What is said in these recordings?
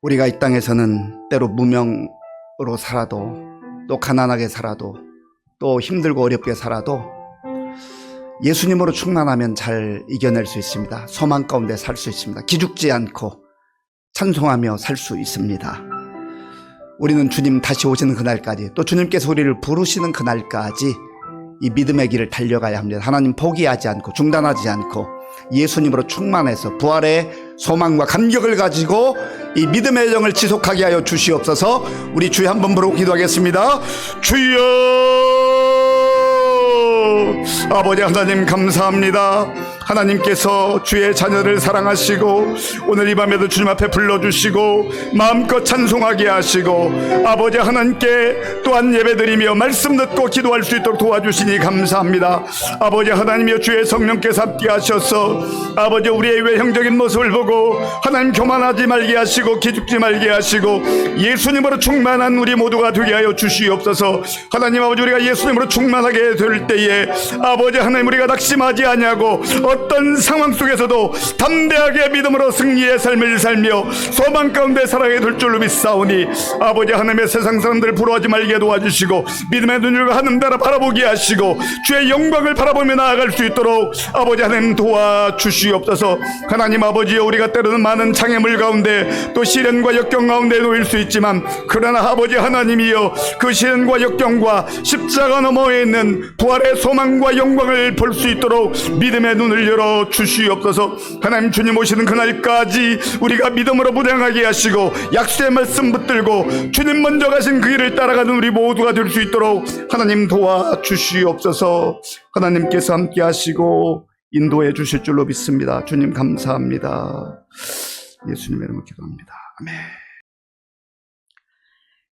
우리가 이 땅에서는 때로 무명으로 살아도, 또 가난하게 살아도, 또 힘들고 어렵게 살아도 예수님으로 충만하면 잘 이겨낼 수 있습니다. 소망 가운데 살 수 있습니다. 기죽지 않고 찬송하며 살 수 있습니다. 우리는 주님 다시 오시는 그날까지, 또 주님께서 우리를 부르시는 그날까지 이 믿음의 길을 달려가야 합니다. 하나님 포기하지 않고 중단하지 않고 예수님으로 충만해서 부활의 소망과 감격을 가지고 이 믿음의 영을 지속하게 하여 주시옵소서. 우리 주여 한번 부르고 기도하겠습니다. 주여, 아버지 하나님 감사합니다. 하나님께서 주의 자녀를 사랑하시고 오늘 이 밤에도 주님 앞에 불러주시고 마음껏 찬송하게 하시고 아버지 하나님께 또한 예배드리며 말씀 듣고 기도할 수 있도록 도와주시니 감사합니다. 아버지 하나님이여, 주의 성령께서 함께 하셔서 아버지 우리의 외형적인 모습을 보고 하나님 교만하지 말게 하시고 기죽지 말게 하시고 예수님으로 충만한 우리 모두가 되게 하여 주시옵소서. 하나님 아버지, 우리가 예수님으로 충만하게 될 때에 아버지 하나님, 우리가 낙심하지 아니하고 어떤 상황 속에서도 담대하게 믿음으로 승리의 삶을 살며 소망 가운데 살아가게 될 줄로 믿사오니 아버지 하나님의 세상 사람들을 부러워하지 말게 도와주시고 믿음의 눈을 하늘 나라 바라보게 하시고 주의 영광을 바라보며 나아갈 수 있도록 아버지 하나님 도와주시옵소서. 하나님 아버지여, 우리가 때로는 많은 장애물 가운데 또 시련과 역경 가운데 놓일 수 있지만 그러나 아버지 하나님이여, 그 시련과 역경과 십자가 너머에 있는 부활의 소망과 영광을 볼 수 있도록 믿음의 눈을 열어 주시옵소서. 하나님, 주님 오시는 그날까지 우리가 믿음으로 무장하게 하시고 약속의 말씀 붙들고 주님 먼저 가신 그 길을 따라가는 우리 모두가 될 수 있도록 하나님 도와주시옵소서. 하나님께서 함께 하시고 인도해 주실 줄로 믿습니다. 주님 감사합니다. 예수님의 이름으로 기도합니다. 아멘.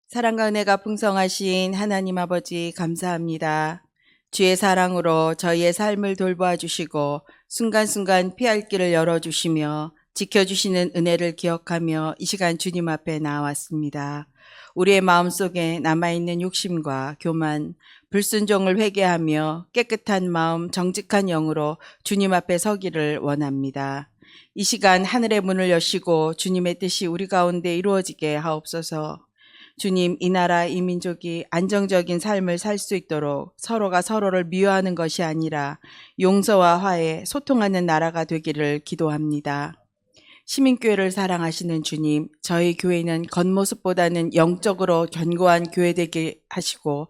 사랑과 은혜가 풍성하신 하나님 아버지 감사합니다. 주의 사랑으로 저희의 삶을 돌보아 주시고 순간순간 피할 길을 열어주시며 지켜주시는 은혜를 기억하며 이 시간 주님 앞에 나왔습니다. 우리의 마음속에 남아있는 욕심과 교만, 불순종을 회개하며 깨끗한 마음, 정직한 영으로 주님 앞에 서기를 원합니다. 이 시간 하늘의 문을 여시고 주님의 뜻이 우리 가운데 이루어지게 하옵소서. 주님, 이 나라, 이 민족이 안정적인 삶을 살 수 있도록 서로가 서로를 미워하는 것이 아니라 용서와 화해, 소통하는 나라가 되기를 기도합니다. 시민교회를 사랑하시는 주님, 저희 교회는 겉모습보다는 영적으로 견고한 교회 되게 하시고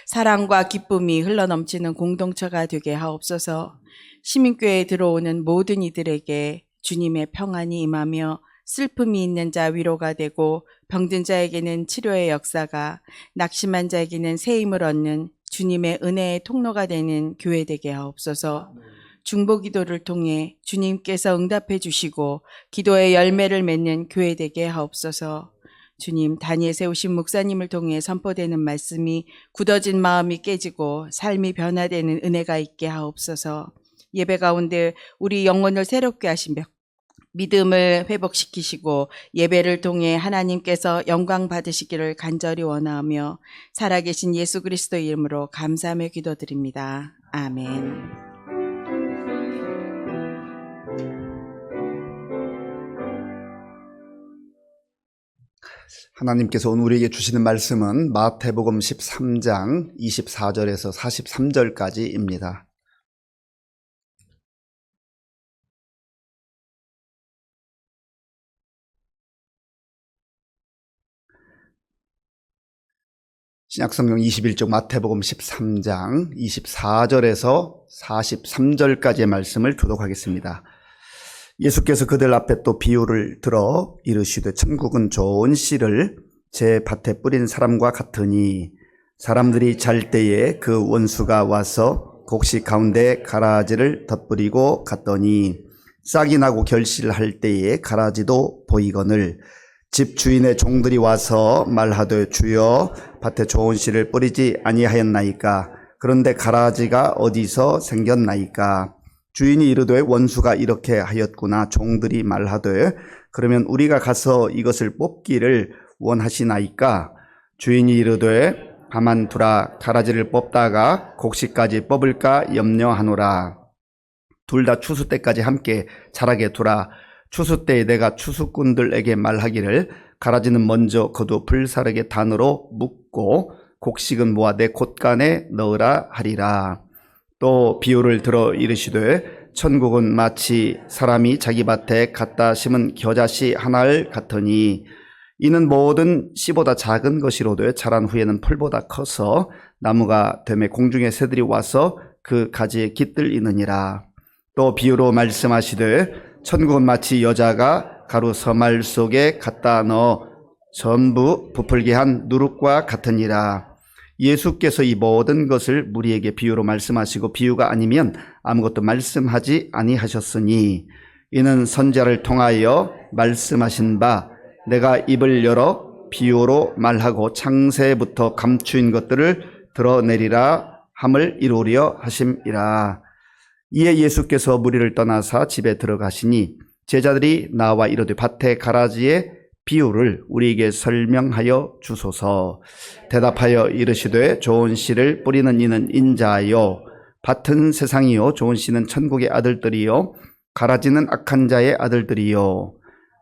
사랑과 기쁨이 흘러넘치는 공동체가 되게 하옵소서. 시민교회에 들어오는 모든 이들에게 주님의 평안이 임하며 슬픔이 있는 자 위로가 되고 병든 자에게는 치료의 역사가, 낙심한 자에게는 새 힘을 얻는 주님의 은혜의 통로가 되는 교회 되게 하옵소서. 중보기도를 통해 주님께서 응답해 주시고 기도의 열매를 맺는 교회 되게 하옵소서. 주님, 단위에 세우신 목사님을 통해 선포되는 말씀이 굳어진 마음이 깨지고 삶이 변화되는 은혜가 있게 하옵소서. 예배 가운데 우리 영혼을 새롭게 하시며 믿음을 회복시키시고 예배를 통해 하나님께서 영광 받으시기를 간절히 원하며 살아계신 예수 그리스도의 이름으로 감사하며 기도드립니다. 아멘. 하나님께서 오늘 우리에게 주시는 말씀은 마태복음 13장 24절에서 43절까지입니다. 신약성경 21쪽 마태복음 13장 24절에서 43절까지의 말씀을 교독하겠습니다. 예수께서 그들 앞에 또 비유를 들어 이르시되 천국은 좋은 씨를 제 밭에 뿌린 사람과 같으니 사람들이 잘 때에 그 원수가 와서 곡식 가운데 가라지를 덧뿌리고 갔더니 싹이 나고 결실할 때에 가라지도 보이거늘 집 주인의 종들이 와서 말하되 주여 밭에 좋은 씨를 뿌리지 아니하였나이까? 그런데 가라지가 어디서 생겼나이까? 주인이 이르되 원수가 이렇게 하였구나. 종들이 말하되 그러면 우리가 가서 이것을 뽑기를 원하시나이까? 주인이 이르되 가만 두라. 가라지를 뽑다가 곡식까지 뽑을까 염려하노라. 둘 다 추수 때까지 함께 자라게 두라. 추수 때에 내가 추수꾼들에게 말하기를 가라지는 먼저 거두어 불사르게 단으로 묶고 곡식은 모아 내 곶간에 넣으라 하리라. 또 비유를 들어 이르시되 천국은 마치 사람이 자기 밭에 갖다 심은 겨자씨 하나를 같으니 이는 모든 씨보다 작은 것이로되 자란 후에는 풀보다 커서 나무가 되매 공중의 새들이 와서 그 가지에 깃들이느니라. 또 비유로 말씀하시되 천국은 마치 여자가 가루 서말 속에 갖다 넣어 전부 부풀게 한 누룩과 같으니라. 예수께서 이 모든 것을 무리에게 비유로 말씀하시고 비유가 아니면 아무것도 말씀하지 아니하셨으니 이는 선지자를 통하여 말씀하신 바 내가 입을 열어 비유로 말하고 창세부터 감추인 것들을 드러내리라 함을 이루려 하심이라. 이에 예수께서 무리를 떠나사 집에 들어가시니 제자들이 나와 이르되 밭의 가라지의 비유를 우리에게 설명하여 주소서. 대답하여 이르시되 좋은 씨를 뿌리는 이는 인자요 밭은 세상이요 좋은 씨는 천국의 아들들이요 가라지는 악한 자의 아들들이요.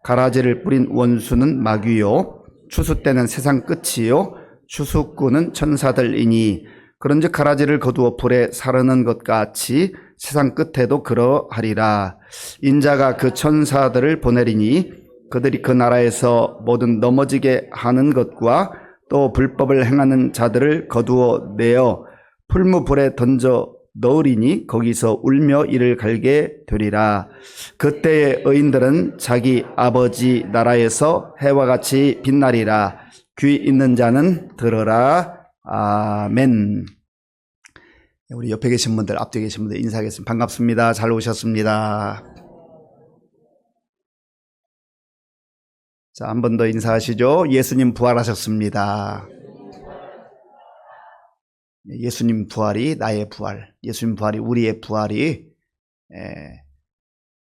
가라지를 뿌린 원수는 마귀요 추수 때는 세상 끝이요 추수꾼은 천사들이니 그런즉 가라지를 거두어 불에 사르는 것 같이 세상 끝에도 그러하리라. 인자가 그 천사들을 보내리니 그들이 그 나라에서 모든 넘어지게 하는 것과 또 불법을 행하는 자들을 거두어 내어 풀무불에 던져 넣으리니 거기서 울며 이를 갈게 되리라. 그때의 의인들은 자기 아버지 나라에서 해와 같이 빛나리라. 귀 있는 자는 들으라. 아멘. 우리 옆에 계신 분들, 앞뒤에 계신 분들 인사하겠습니다. 반갑습니다. 잘 오셨습니다. 자, 한 번 더 인사하시죠. 예수님 부활하셨습니다. 예수님 부활이 나의 부활, 예수님 부활이 우리의 부활이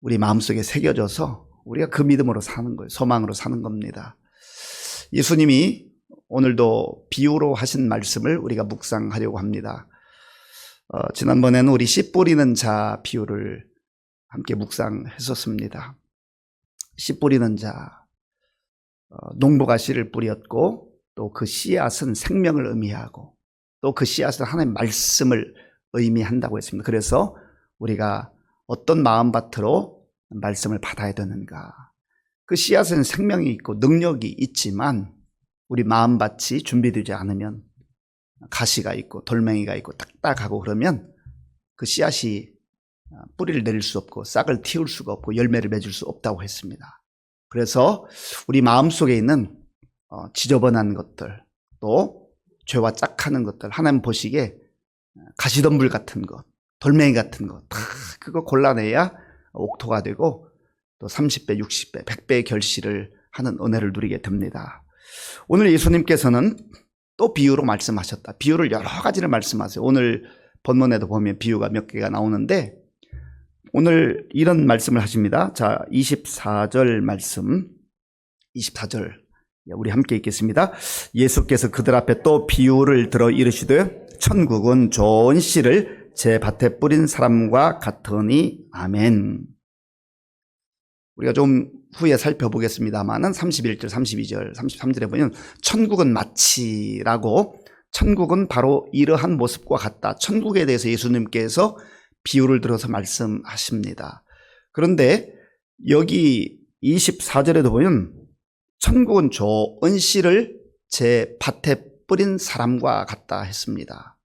우리 마음속에 새겨져서 우리가 그 믿음으로 사는 거예요. 소망으로 사는 겁니다. 예수님이 오늘도 비유로 하신 말씀을 우리가 묵상하려고 합니다. 지난번에는 우리 씨 뿌리는 자 비유를 함께 묵상했었습니다. 씨 뿌리는 자, 농부가 씨를 뿌렸고 또 그 씨앗은 생명을 의미하고 또 그 씨앗은 하나님의 말씀을 의미한다고 했습니다. 그래서 우리가 어떤 마음밭으로 말씀을 받아야 되는가. 그 씨앗은 생명이 있고 능력이 있지만 우리 마음밭이 준비되지 않으면 가시가 있고 돌멩이가 있고 딱딱하고 그러면 그 씨앗이 뿌리를 내릴 수 없고 싹을 틔울 수가 없고 열매를 맺을 수 없다고 했습니다. 그래서 우리 마음속에 있는 지저분한 것들 또 죄와 짝하는 것들 하나님 보시기에 가시덤불 같은 것 돌멩이 같은 것 다 그거 골라내야 옥토가 되고 또 30배 60배 100배의 결실을 하는 은혜를 누리게 됩니다. 오늘 예수님께서는 또 비유로 말씀하셨다. 비유를 여러 가지를 말씀하세요. 오늘 본문에도 보면 비유가 몇 개가 나오는데 오늘 이런 말씀을 하십니다. 자, 24절 말씀 24절 우리 함께 읽겠습니다. 예수께서 그들 앞에 또 비유를 들어 이르시되 천국은 좋은 씨를 제 밭에 뿌린 사람과 같으니 아멘. 우리가 좀 후에 살펴보겠습니다만은 31절, 32절, 33절에 보면 천국은 마치라고 천국은 바로 이러한 모습과 같다. 천국에 대해서 예수님께서 비유를 들어서 말씀하십니다. 그런데 여기 24절에도 보면 천국은 좋은 씨를 제 밭에 뿌린 사람과 같다 했습니다.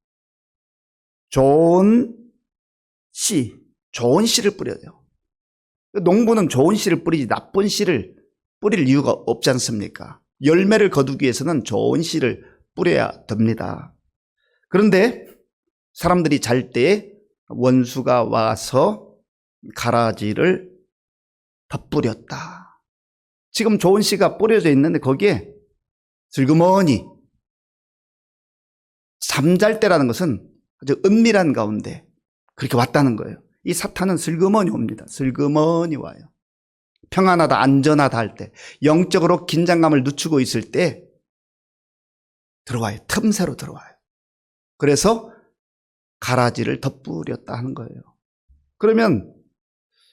좋은 씨, 좋은 씨를 뿌려야 돼요. 농부는 좋은 씨를 뿌리지 나쁜 씨를 뿌릴 이유가 없지 않습니까? 열매를 거두기 위해서는 좋은 씨를 뿌려야 됩니다. 그런데 사람들이 잘 때 원수가 와서 가라지를 덧뿌렸다. 지금 좋은 씨가 뿌려져 있는데 거기에 슬그머니 잠잘 때라는 것은 아주 은밀한 가운데 그렇게 왔다는 거예요. 이 사탄은 슬그머니 옵니다. 슬그머니 와요. 평안하다 안전하다 할 때 영적으로 긴장감을 늦추고 있을 때 들어와요. 틈새로 들어와요. 그래서 가라지를 덧뿌렸다 하는 거예요. 그러면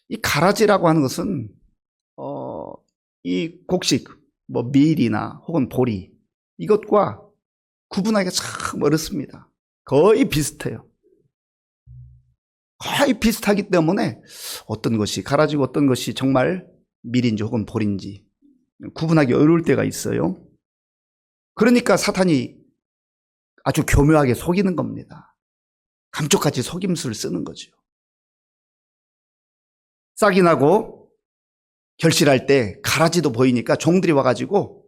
이 가라지라고 하는 것은 이 곡식 뭐 밀이나 혹은 보리, 이것과 구분하기가 참 어렵습니다. 거의 비슷해요. 거의 비슷하기 때문에 어떤 것이 가라지고 어떤 것이 정말 밀인지 혹은 보리인지 구분하기 어려울 때가 있어요. 그러니까 사탄이 아주 교묘하게 속이는 겁니다. 감쪽같이 속임수를 쓰는 거죠. 싹이 나고 결실할 때 가라지도 보이니까 종들이 와가지고,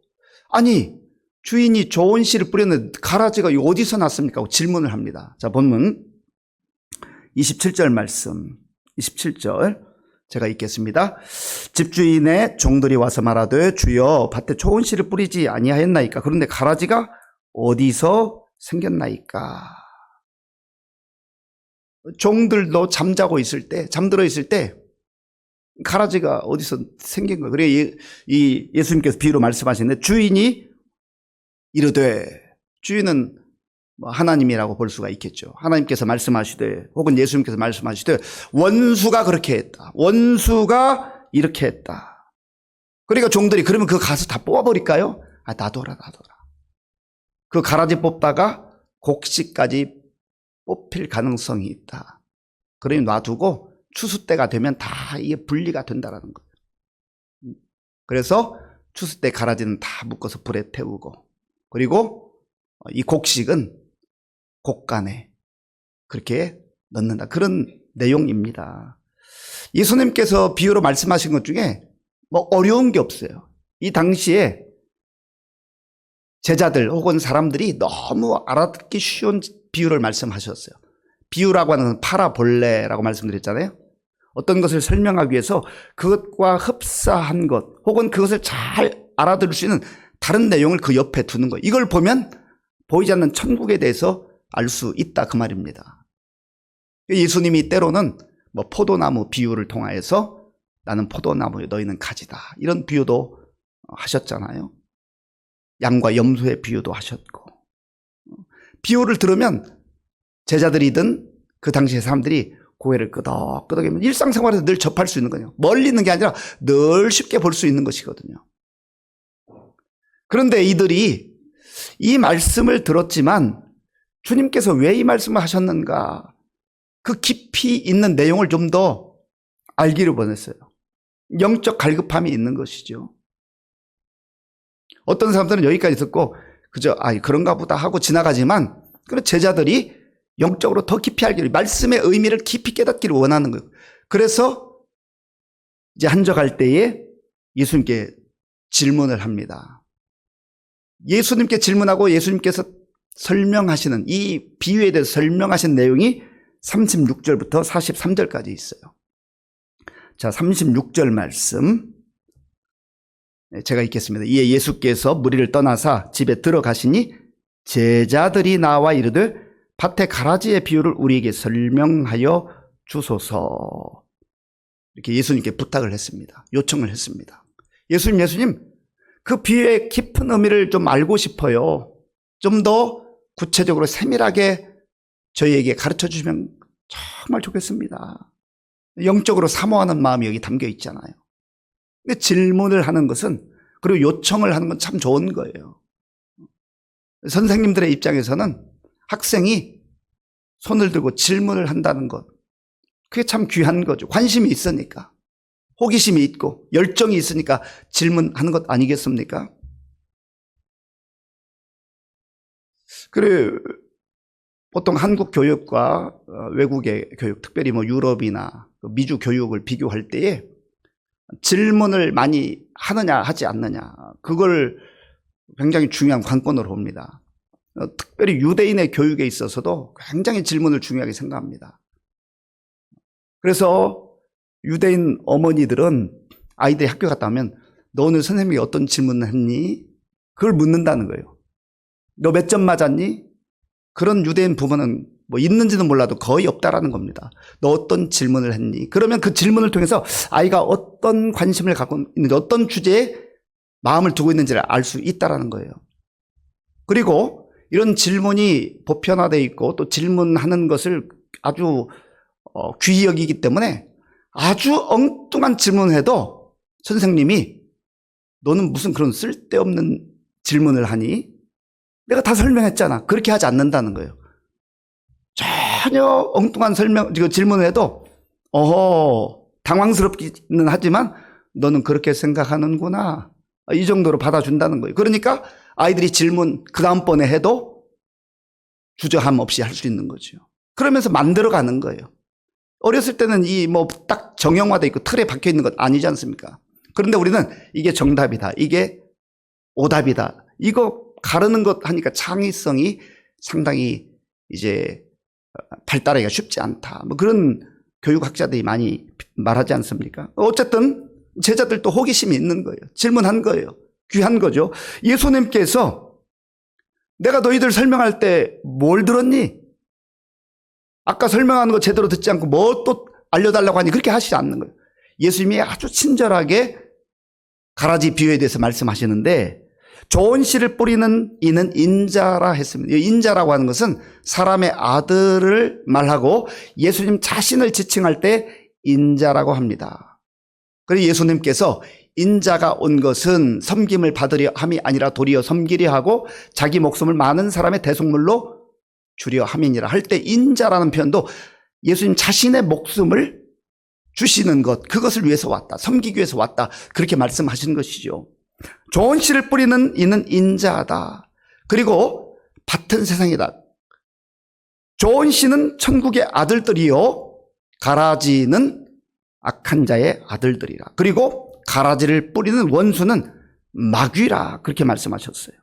아니 주인이 좋은 씨를 뿌렸는데 가라지가 어디서 났습니까? 하고 질문을 합니다. 자, 본문 27절 말씀, 27절 제가 읽겠습니다. 집주인의 종들이 와서 말하되 주여 밭에 좋은 씨를 뿌리지 아니하였나이까? 그런데 가라지가 어디서 생겼나이까? 종들도 잠들어 있을 때 가라지가 어디서 생긴 거예요. 그래 이 예수님께서 비유로 말씀하시는데, 주인이 이르되, 주인은 뭐 하나님이라고 볼 수가 있겠죠. 하나님께서 말씀하시되 혹은 예수님께서 말씀하시되 원수가 그렇게 했다. 원수가 이렇게 했다. 그러니까 종들이 그러면 그거 가서 다 뽑아버릴까요? 아, 놔둬라. 그 가라지 뽑다가 곡식까지 뽑힐 가능성이 있다. 그러니 놔두고 추수 때가 되면 다 이게 분리가 된다라는 거예요. 그래서 추수 때 가라지는 다 묶어서 불에 태우고, 그리고 이 곡식은 곡간에 그렇게 넣는다. 그런 내용입니다. 예수님께서 비유로 말씀하신 것 중에 뭐 어려운 게 없어요. 이 당시에 제자들 혹은 사람들이 너무 알아듣기 쉬운 비유를 말씀하셨어요. 비유라고 하는 건 파라볼레라고 말씀드렸잖아요. 어떤 것을 설명하기 위해서 그것과 흡사한 것 혹은 그것을 잘 알아들을 수 있는 다른 내용을 그 옆에 두는 거예요. 이걸 보면 보이지 않는 천국에 대해서 알 수 있다, 그 말입니다. 예수님이 때로는 뭐 포도나무 비유를 통하여서 나는 포도나무, 너희는 가지다, 이런 비유도 하셨잖아요. 양과 염소의 비유도 하셨고. 비유를 들으면 제자들이든 그 당시의 사람들이 고개를 끄덕끄덕이면 일상생활에서 늘 접할 수 있는 거예요. 멀리 있는 게 아니라 늘 쉽게 볼 수 있는 것이거든요. 그런데 이들이 이 말씀을 들었지만 주님께서 왜 이 말씀을 하셨는가, 그 깊이 있는 내용을 좀 더 알기를 원했어요. 영적 갈급함이 있는 것이죠. 어떤 사람들은 여기까지 듣고 그저 그런가 보다 하고 지나가지만, 그런 제자들이 영적으로 더 깊이 알기를, 말씀의 의미를 깊이 깨닫기를 원하는 거예요. 그래서 이제 한적할 때에 예수님께 질문을 합니다. 예수님께 질문하고 예수님께서 설명하시는 이 비유에 대해서 설명하신 내용이 36절부터 43절까지 있어요. 자, 36절 말씀 제가 읽겠습니다. 이에 예수께서 무리를 떠나사 집에 들어가시니 제자들이 나와 이르되 밭에 가라지의 비유를 우리에게 설명하여 주소서. 이렇게 예수님께 부탁을 했습니다. 요청을 했습니다. 예수님, 그 비유의 깊은 의미를 좀 알고 싶어요. 좀 더 구체적으로 세밀하게 저희에게 가르쳐 주시면 정말 좋겠습니다. 영적으로 사모하는 마음이 여기 담겨 있잖아요. 근데 질문을 하는 것은, 그리고 요청을 하는 건 참 좋은 거예요. 선생님들의 입장에서는 학생이 손을 들고 질문을 한다는 것, 그게 참 귀한 거죠. 관심이 있으니까, 호기심이 있고 열정이 있으니까 질문하는 것 아니겠습니까? 그래, 보통 한국 교육과 외국의 교육, 특별히 뭐 유럽이나 미주 교육을 비교할 때에 질문을 많이 하느냐 하지 않느냐, 그걸 굉장히 중요한 관건으로 봅니다. 특별히 유대인의 교육에 있어서도 굉장히 질문을 중요하게 생각합니다. 그래서 유대인 어머니들은 아이들이 학교 갔다 오면 너 오늘 선생님이 어떤 질문을 했니? 그걸 묻는다는 거예요. 너 몇 점 맞았니? 그런 유대인 부모는 뭐 있는지는 몰라도 거의 없다라는 겁니다. 너 어떤 질문을 했니? 그러면 그 질문을 통해서 아이가 어떤 관심을 갖고 있는지, 어떤 주제에 마음을 두고 있는지를 알 수 있다라는 거예요. 그리고 이런 질문이 보편화되어 있고 또 질문하는 것을 아주 귀히 여기기 때문에 아주 엉뚱한 질문을 해도 선생님이 너는 무슨 그런 쓸데없는 질문을 하니? 내가 다 설명했잖아. 그렇게 하지 않는다는 거예요. 전혀 엉뚱한 질문을 해도 당황스럽기는 하지만 너는 그렇게 생각하는구나. 이 정도로 받아준다는 거예요. 그러니까 아이들이 질문 그 다음번에 해도 주저함 없이 할 수 있는 거죠. 그러면서 만들어가는 거예요. 어렸을 때는 딱 정형화되어 있고 틀에 박혀 있는 것 아니지 않습니까? 그런데 우리는 이게 정답이다. 이게 오답이다. 이거 가르는 것 하니까 창의성이 상당히 이제 발달하기가 쉽지 않다. 그런 교육학자들이 많이 말하지 않습니까? 어쨌든 제자들도 호기심이 있는 거예요. 질문한 거예요. 귀한 거죠. 예수님께서 내가 너희들 설명할 때 뭘 들었니? 아까 설명하는 거 제대로 듣지 않고 뭐 또 알려달라고 하니 그렇게 하시지 않는 거예요. 예수님이 아주 친절하게 가라지 비유에 대해서 말씀하시는데 좋은 씨를 뿌리는 이는 인자라 했습니다. 인자라고 하는 것은 사람의 아들을 말하고 예수님 자신을 지칭할 때 인자라고 합니다. 그리고 예수님께서 인자가 온 것은 섬김을 받으려 함이 아니라 도리어 섬기려 하고 자기 목숨을 많은 사람의 대속물로 주려 함이니라 할 때 인자라는 표현도 예수님 자신의 목숨을 주시는 것, 그것을 위해서 왔다. 섬기기 위해서 왔다. 그렇게 말씀하시는 것이죠. 좋은 씨를 뿌리는 이는 인자다. 그리고 밭은 세상이다. 좋은 씨는 천국의 아들들이요. 가라지는 악한 자의 아들들이라. 그리고 가라지를 뿌리는 원수는 마귀라. 그렇게 말씀하셨어요.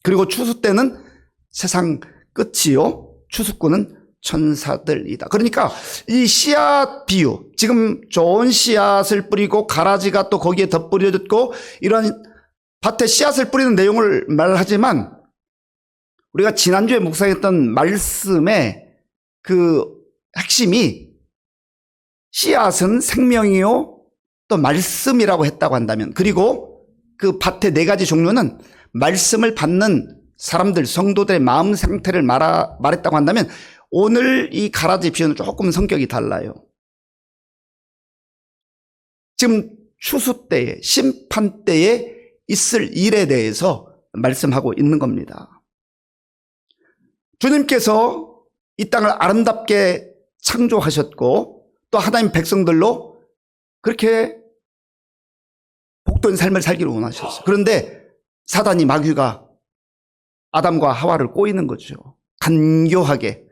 그리고 추수 때는 세상 끝이요. 추수꾼은 천사들이다. 그러니까 이 씨앗 비유, 지금 좋은 씨앗을 뿌리고 가라지가 또 거기에 덧뿌려졌고 이런 밭에 씨앗을 뿌리는 내용을 말하지만 우리가 지난주에 묵상했던 말씀의 그 핵심이 씨앗은 생명이요 또 말씀이라고 했다고 한다면, 그리고 그 밭의 네 가지 종류는 말씀을 받는 사람들, 성도들의 마음 상태를 말했다고 한다면 오늘 이 가라지 비유는 조금 성격이 달라요. 지금 추수 때에, 심판 때에 있을 일에 대해서 말씀하고 있는 겁니다. 주님께서 이 땅을 아름답게 창조하셨고 또 하나님 백성들로 그렇게 복된 삶을 살기를 원하셨어요. 그런데 사단이, 마귀가 아담과 하와를 꼬이는 거죠. 간교하게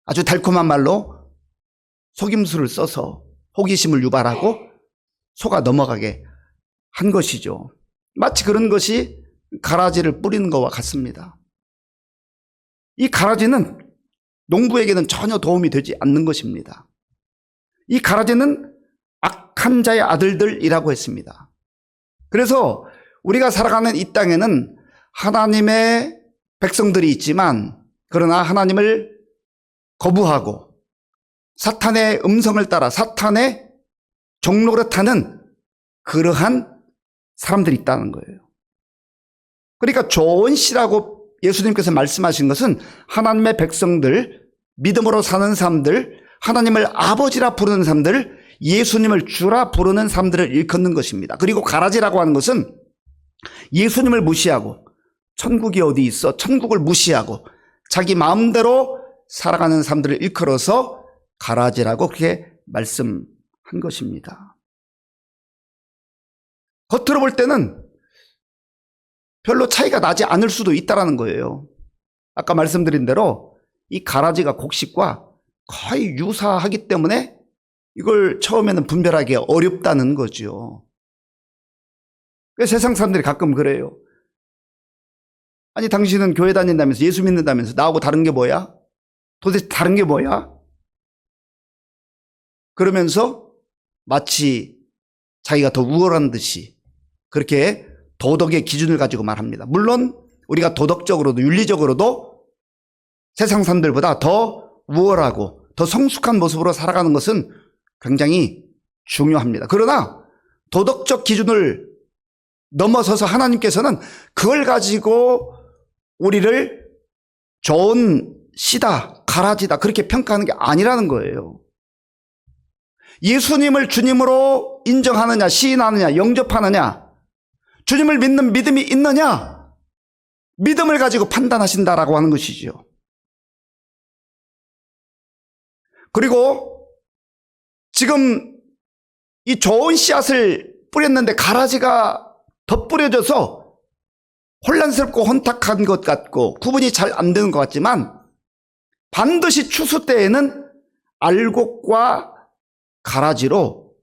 아주 달콤한 말로 속임수를 써서 호기심을 유발하고 속아 넘어가게 한 것이죠. 마치 그런 것이 가라지를 뿌리는 것과 같습니다. 이 가라지는 농부에게는 전혀 도움이 되지 않는 것입니다. 이 가라지는 악한 자의 아들들이라고 했습니다. 그래서 우리가 살아가는 이 땅에는 하나님의 백성들이 있지만 그러나 하나님을 거부하고 사탄의 음성을 따라 사탄의 종노릇하는 그러한 사람들이 있다는 거예요. 그러니까 좋은 씨라고 예수님께서 말씀하신 것은 하나님의 백성들, 믿음으로 사는 사람들, 하나님을 아버지라 부르는 사람들, 예수님을 주라 부르는 사람들을 일컫는 것입니다. 그리고 가라지라고 하는 것은 예수님을 무시하고 천국이 어디 있어? 천국을 무시하고 자기 마음대로 살아가는 사람들을 일컬어서 가라지라고 그렇게 말씀한 것입니다. 겉으로 볼 때는 별로 차이가 나지 않을 수도 있다는 거예요. 아까 말씀드린 대로 이 가라지가 곡식과 거의 유사하기 때문에 이걸 처음에는 분별하기 어렵다는 거죠. 세상 사람들이 가끔 그래요. 아니 당신은 교회 다닌다면서 예수 믿는다면서 나하고 다른 게 뭐야? 도대체 다른 게 뭐야? 그러면서 마치 자기가 더 우월한 듯이 그렇게 도덕의 기준을 가지고 말합니다. 물론 우리가 도덕적으로도 윤리적으로도 세상 사람들보다 더 우월하고 더 성숙한 모습으로 살아가는 것은 굉장히 중요합니다. 그러나 도덕적 기준을 넘어서서 하나님께서는 그걸 가지고 우리를 좋은 씨다, 가라지다 그렇게 평가하는 게 아니라는 거예요. 예수님을 주님으로 인정하느냐, 시인하느냐, 영접하느냐, 주님을 믿는 믿음이 있느냐, 믿음을 가지고 판단하신다라고 하는 것이죠. 그리고 지금 이 좋은 씨앗을 뿌렸는데 가라지가 덧뿌려져서 혼란스럽고 혼탁한 것 같고 구분이 잘 안 되는 것 같지만 반드시 추수 때에는 알곡과 가라지로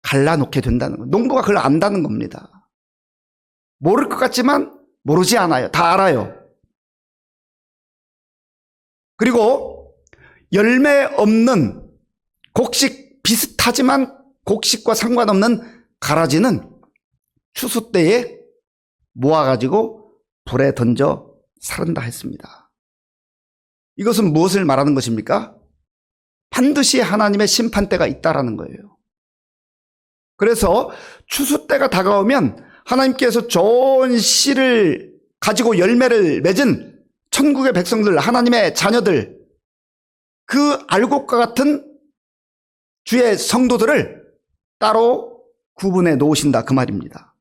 갈라놓게 된다는 거예요. 농부가 그걸 안다는 겁니다. 모를 것 같지만 모르지 않아요. 다 알아요. 그리고 열매 없는 곡식 비슷하지만 곡식과 상관없는 가라지는 추수 때에 모아가지고 불에 던져 사른다 했습니다. 이것은 무엇을 말하는 것입니까? 반드시 하나님의 심판대가 있다라는 거예요. 그래서 추수 때가 다가오면 하나님께서 좋은 씨를 가지고 열매를 맺은 천국의 백성들, 하나님의 자녀들, 그 알곡과 같은 주의 성도들을 따로 구분해 놓으신다 그 말입니다.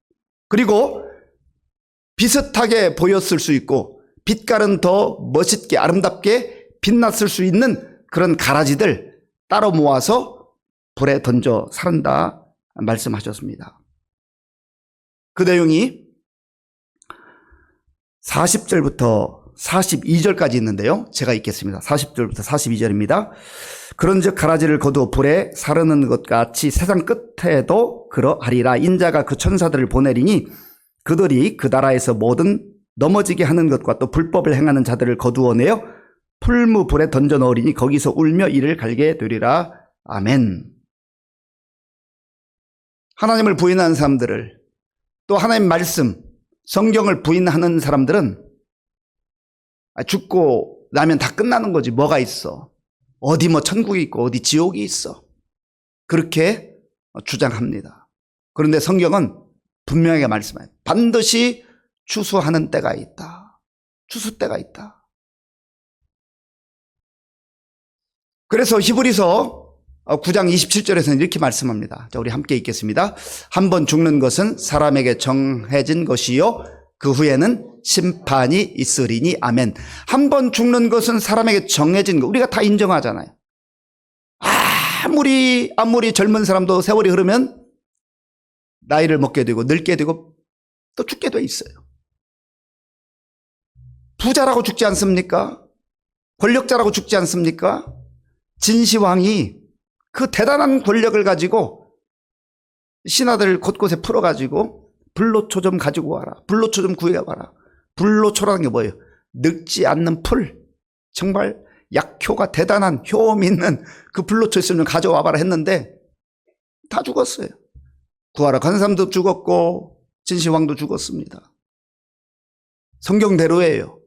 그리고 비슷하게 보였을 수 있고 빛깔은 더 멋있게 아름답게 빛났을 수 있는 그런 가라지들 따로 모아서 불에 던져 사른다 말씀하셨습니다. 그 내용이 40절부터 42절까지 있는데요. 제가 읽겠습니다. 40절부터 42절입니다. 그런즉 가라지를 거두어 불에 사르는 것 같이 세상 끝에도 그러하리라. 인자가 그 천사들을 보내리니 그들이 그 나라에서 모든 넘어지게 하는 것과 또 불법을 행하는 자들을 거두어내어 풀무 불에 던져 넣으리니 거기서 울며 이를 갈게 되리라. 아멘. 하나님을 부인하는 사람들을, 또 하나님 말씀, 성경을 부인하는 사람들은 죽고 나면 다 끝나는 거지. 뭐가 있어? 어디 뭐 천국이 있고 어디 지옥이 있어. 그렇게 주장합니다. 그런데 성경은 분명하게 말씀해요. 반드시 추수하는 때가 있다. 추수 때가 있다. 그래서 히브리서 9장 27절에서는 이렇게 말씀합니다. 자, 우리 함께 읽겠습니다. 한 번 죽는 것은 사람에게 정해진 것이요 그 후에는 심판이 있으리니 아멘. 한 번 죽는 것은 사람에게 정해진 것, 우리가 다 인정하잖아요. 아무리 젊은 사람도 세월이 흐르면 나이를 먹게 되고 늙게 되고 또 죽게 돼 있어요. 부자라고 죽지 않습니까? 권력자라고 죽지 않습니까? 진시황이 그 대단한 권력을 가지고 신하들 곳곳에 풀어가지고 불로초 좀 가지고 와라. 불로초 좀 구해와라. 불로초라는 게 뭐예요? 늙지 않는 풀. 정말 약효가 대단한 효험 있는 그 불로초 있으면 가져와봐라 했는데 다 죽었어요. 구하러 간 사람도 죽었고 진시황도 죽었습니다. 성경대로예요.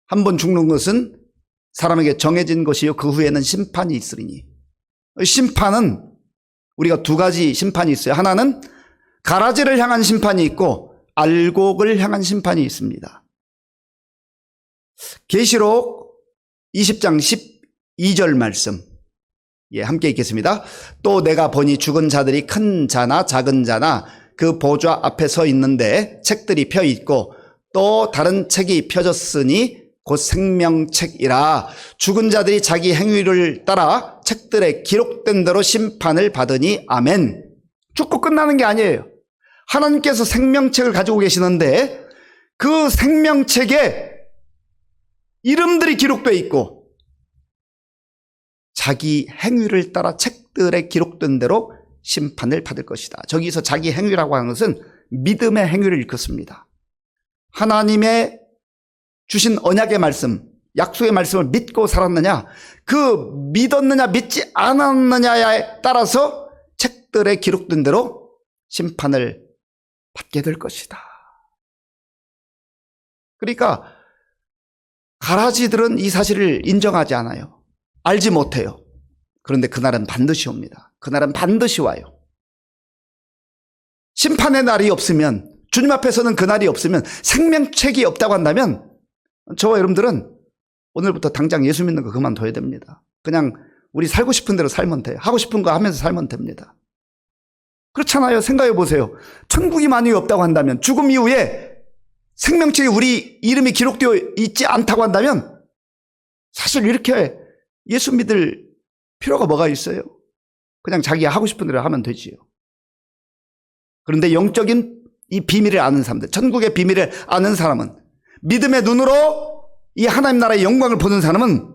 한 번 죽는 것은 사람에게 정해진 것이요 그 후에는 심판이 있으리니. 심판은 우리가 두 가지 심판이 있어요. 하나는 가라지를 향한 심판이 있고 알곡을 향한 심판이 있습니다. 계시록 20장 12절 말씀, 함께 읽겠습니다. 또 내가 보니 죽은 자들이 큰 자나 작은 자나 그 보좌 앞에 서 있는데 책들이 펴 있고 또 다른 책이 펴졌으니 곧 생명책이라. 죽은 자들이 자기 행위를 따라 책들에 기록된 대로 심판을 받으니 아멘. 죽고 끝나는 게 아니에요. 하나님께서 생명책을 가지고 계시는데 그 생명책에 이름들이 기록되어 있고 자기 행위를 따라 책들에 기록된 대로 심판을 받을 것이다. 저기서 자기 행위라고 하는 것은 믿음의 행위를 일컫습니다. 하나님의 주신 언약의 말씀, 약속의 말씀을 믿고 살았느냐, 그 믿었느냐 믿지 않았느냐에 따라서 책들에 기록된 대로 심판을 받게 될 것이다. 그러니까 가라지들은 이 사실을 인정하지 않아요. 알지 못해요. 그런데 그날은 반드시 옵니다. 그날은 반드시 와요. 심판의 날이 없으면, 주님 앞에서는 그날이 없으면, 생명책이 없다고 한다면 저와 여러분들은 오늘부터 당장 예수 믿는 거 그만둬야 됩니다. 그냥 우리 살고 싶은 대로 살면 돼요. 하고 싶은 거 하면서 살면 됩니다. 그렇잖아요. 생각해 보세요. 천국이 만약에 없다고 한다면, 죽음 이후에 생명책에 우리 이름이 기록되어 있지 않다고 한다면 사실 이렇게 예수 믿을 필요가 뭐가 있어요? 그냥 자기가 하고 싶은 대로 하면 되지요. 그런데 영적인 이 비밀을 아는 사람들, 천국의 비밀을 아는 사람은, 믿음의 눈으로 이 하나님 나라의 영광을 보는 사람은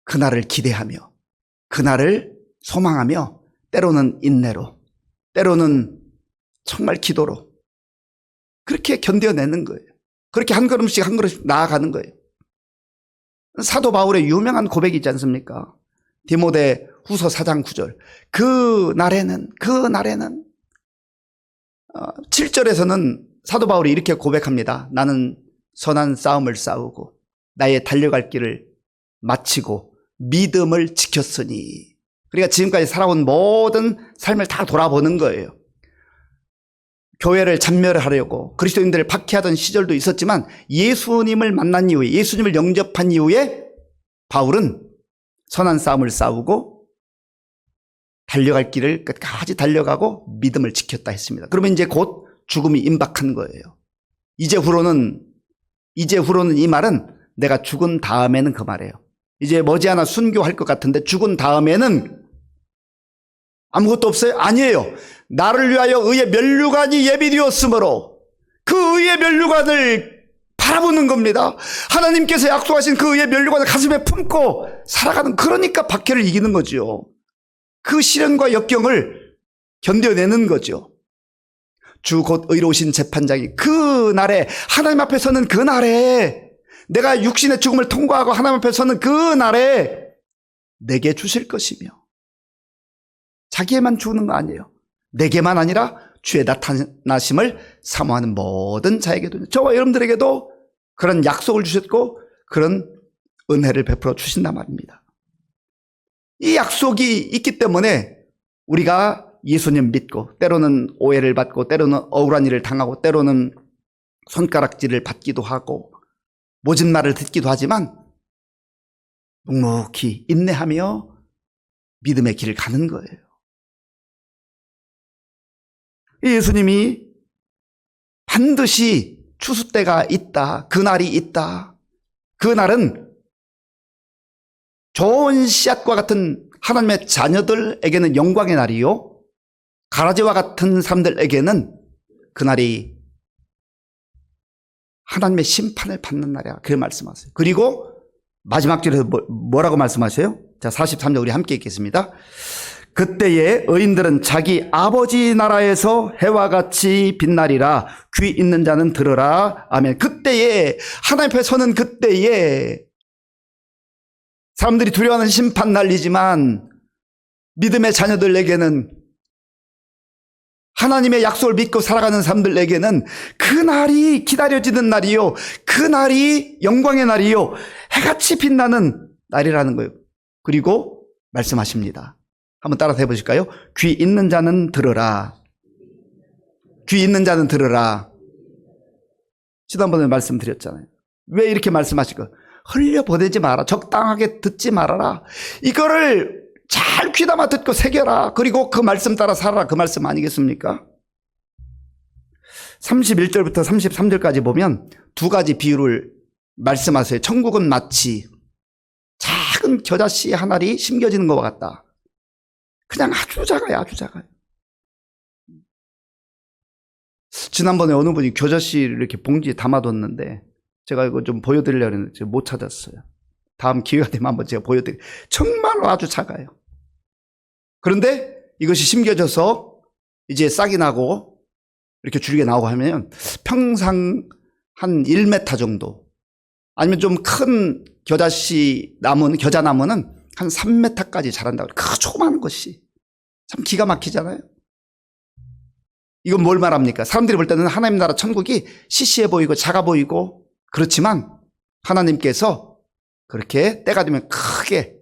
그날을 기대하며, 그날을 소망하며, 때로는 인내로, 때로는 정말 기도로 그렇게 견뎌내는 거예요. 그렇게 한 걸음씩 한 걸음씩 나아가는 거예요. 사도 바울의 유명한 고백이 있지 않습니까? 디모데 후서 4장 9절. 그 날에는 7절에서는 사도 바울이 이렇게 고백합니다. 나는 선한 싸움을 싸우고 나의 달려갈 길을 마치고 믿음을 지켰으니. 그러니까 지금까지 살아온 모든 삶을 다 돌아보는 거예요. 교회를 잔멸하려고 그리스도인들을 박해하던 시절도 있었지만 예수님을 만난 이후에, 예수님을 영접한 이후에 바울은 선한 싸움을 싸우고 달려갈 길을 끝까지 달려가고 믿음을 지켰다 했습니다. 그러면 이제 곧 죽음이 임박한 거예요. 이제 후로는 이 말은 내가 죽은 다음에는 그 말이에요. 이제 머지않아 순교할 것 같은데 죽은 다음에는 아무것도 없어요? 아니에요. 나를 위하여 의의 면류관이 예비되었으므로 그 의의 면류관을 바라보는 겁니다. 하나님께서 약속하신 그 의의 면류관을 가슴에 품고 살아가는, 그러니까 박해를 이기는 거죠. 그 시련과 역경을 견뎌내는 거죠. 주 곧 의로우신 재판장이 그 날에, 하나님 앞에 서는 그 날에, 내가 육신의 죽음을 통과하고 하나님 앞에 서는 그 날에 내게 주실 것이며, 자기에만 주는 거 아니에요. 내게만 아니라 주의 나타나심을 사모하는 모든 자에게도, 저와 여러분들에게도 그런 약속을 주셨고 그런 은혜를 베풀어 주신단 말입니다. 이 약속이 있기 때문에 우리가 예수님 믿고, 때로는 오해를 받고, 때로는 억울한 일을 당하고, 때로는 손가락질을 받기도 하고 모진 말을 듣기도 하지만 묵묵히 인내하며 믿음의 길을 가는 거예요. 예수님이 반드시 추수 때가 있다, 그날이 있다. 그날은 좋은 씨앗과 같은 하나님의 자녀들에게는 영광의 날이요, 가라지와 같은 사람들에게는 그날이 하나님의 심판을 받는 날이야. 그렇게 말씀하세요. 그리고 마지막 절에서 뭐라고 말씀하세요? 자, 43절 우리 함께 읽겠습니다. 그때에 의인들은 자기 아버지 나라에서 해와 같이 빛나리라. 귀 있는 자는 들으라. 아멘. 그때에, 하나님 앞에 서는 그때에, 사람들이 두려워하는 심판 날이지만 믿음의 자녀들에게는, 하나님의 약속을 믿고 살아가는 사람들에게는 그날이 기다려지는 날이요, 그날이 영광의 날이요, 해같이 빛나는 날이라는 거예요. 그리고 말씀하십니다. 한번 따라서 해보실까요? 귀 있는 자는 들으라. 귀 있는 자는 들으라. 지난번에 말씀드렸잖아요. 왜 이렇게 말씀하실까? 흘려보내지 마라. 적당하게 듣지 말아라. 이거를 잘 귀담아 듣고 새겨라. 그리고 그 말씀 따라 살아라. 그 말씀 아니겠습니까? 31절부터 33절까지 보면 두 가지 비유를 말씀하세요. 천국은 마치 작은 겨자씨 한 알이 심겨지는 것과 같다. 그냥 아주 작아요. 아주 작아요. 지난번에 어느 분이 겨자씨를 이렇게 봉지에 담아뒀는데 제가 이거 좀 보여드리려고 했는데 못 찾았어요. 다음 기회가 되면 한번 제가 보여드릴게요. 정말로 아주 작아요. 그런데 이것이 심겨져서 이제 싹이 나고 이렇게 줄기가 나오고 하면 평상 한 1m 정도, 아니면 좀 큰 겨자씨 나무는, 겨자나무는 한 3m까지 자란다고. 그 조그마한 것이 참 기가 막히잖아요. 이건 뭘 말합니까? 사람들이 볼 때는 하나님 나라 천국이 시시해 보이고 작아 보이고 그렇지만 하나님께서 그렇게 때가 되면 크게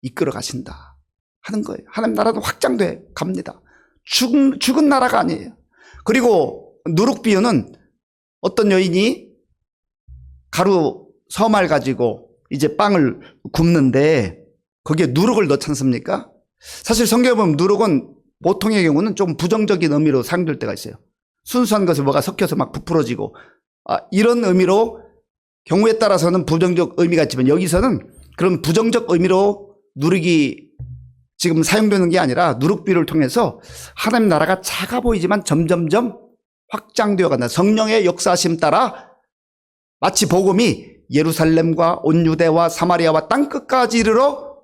이끌어 가신다 하는 거예요. 하나님 나라는 확장돼 갑니다. 죽은 나라가 아니에요. 그리고 누룩 비유는 어떤 여인이 가루 서말 가지고 이제 빵을 굽는데 거기에 누룩을 넣지 않습니까? 사실 성경에 보면 누룩은 보통의 경우는 좀 부정적인 의미로 사용될 때가 있어요. 순수한 것에 뭐가 섞여서 막 부풀어지고 이런 의미로 경우에 따라서는 부정적 의미가 있지만 여기서는 그런 부정적 의미로 누룩이 지금 사용되는 게 아니라 누룩비를 통해서 하나님 나라가 작아 보이지만 점점점 확장되어 간다. 성령의 역사하심 따라 마치 복음이 예루살렘과 온 유대와 사마리아와 땅끝까지 이르러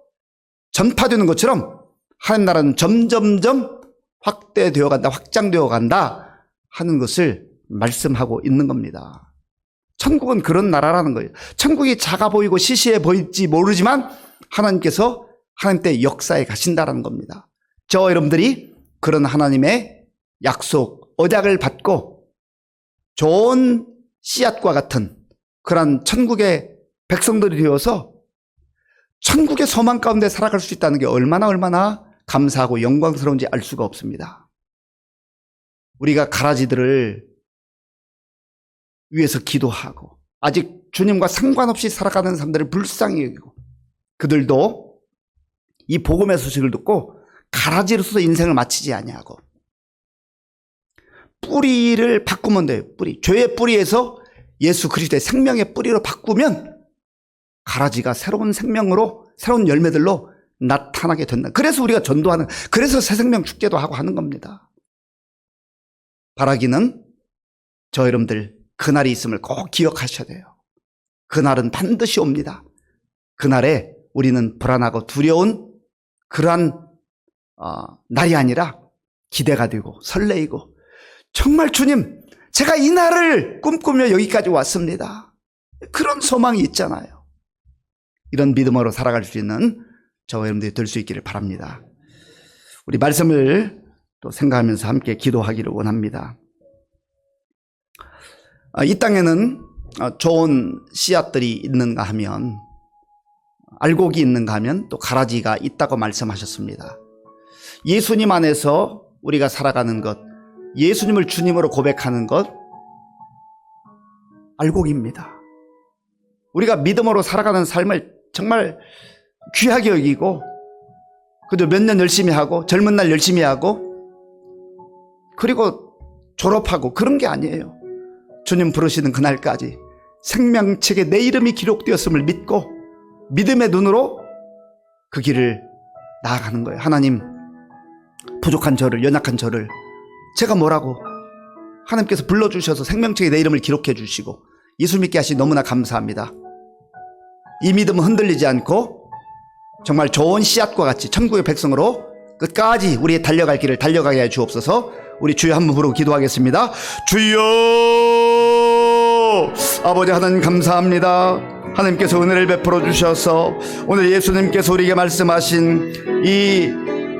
전파되는 것처럼 하나님 나라는 점점점 확대되어 간다, 확장되어 간다 하는 것을 말씀하고 있는 겁니다. 천국은 그런 나라라는 거예요. 천국이 작아 보이고 시시해 보일지 모르지만 하나님께서 하나님 때 역사에 가신다는 겁니다. 저와 여러분들이 그런 하나님의 약속, 언약을 받고 좋은 씨앗과 같은 그런 천국의 백성들이 되어서 천국의 소망 가운데 살아갈 수 있다는 게 얼마나 감사하고 영광스러운지 알 수가 없습니다. 우리가 가라지들을 위해서 기도하고 아직 주님과 상관없이 살아가는 사람들을 불쌍히 여기고 그들도 이 복음의 소식을 듣고 가라지로서 인생을 마치지 아니하고 뿌리를 바꾸면 돼요. 뿌리. 죄의 뿌리에서 예수 그리스도의 생명의 뿌리로 바꾸면 가라지가 새로운 생명으로 새로운 열매들로 나타나게 된다. 그래서 우리가 전도하는, 그래서 새 생명 축제도 하고 하는 겁니다. 바라기는 저 여러분들 그날이 있음을 꼭 기억하셔야 돼요. 그날은 반드시 옵니다. 그날에 우리는 불안하고 두려운 그러한 날이 아니라 기대가 되고 설레이고 정말 주님 제가 이 날을 꿈꾸며 여기까지 왔습니다. 그런 소망이 있잖아요. 이런 믿음으로 살아갈 수 있는 저와 여러분들이 될 수 있기를 바랍니다. 우리 말씀을 또 생각하면서 함께 기도하기를 원합니다. 이 땅에는 좋은 씨앗들이 있는가 하면 알곡이 있는가 하면 또 가라지가 있다고 말씀하셨습니다. 예수님 안에서 우리가 살아가는 것, 예수님을 주님으로 고백하는 것, 알곡입니다. 우리가 믿음으로 살아가는 삶을 정말 귀하게 여기고 그래도 몇 년 열심히 하고 젊은 날 열심히 하고 그리고 졸업하고 그런 게 아니에요. 주님 부르시는 그날까지 생명책에 내 이름이 기록되었음을 믿고 믿음의 눈으로 그 길을 나아가는 거예요. 하나님, 부족한 저를, 연약한 저를 제가 뭐라고 하나님께서 불러주셔서 생명책에 내 이름을 기록해 주시고 예수 믿게 하시 너무나 감사합니다. 이 믿음은 흔들리지 않고 정말 좋은 씨앗과 같이 천국의 백성으로 끝까지 우리의 달려갈 길을 달려가게 해 주옵소서. 우리 주여 한번 부르고 기도하겠습니다. 주여, 아버지 하나님 감사합니다. 하나님께서 은혜를 베풀어 주셔서 오늘 예수님께서 우리에게 말씀하신 이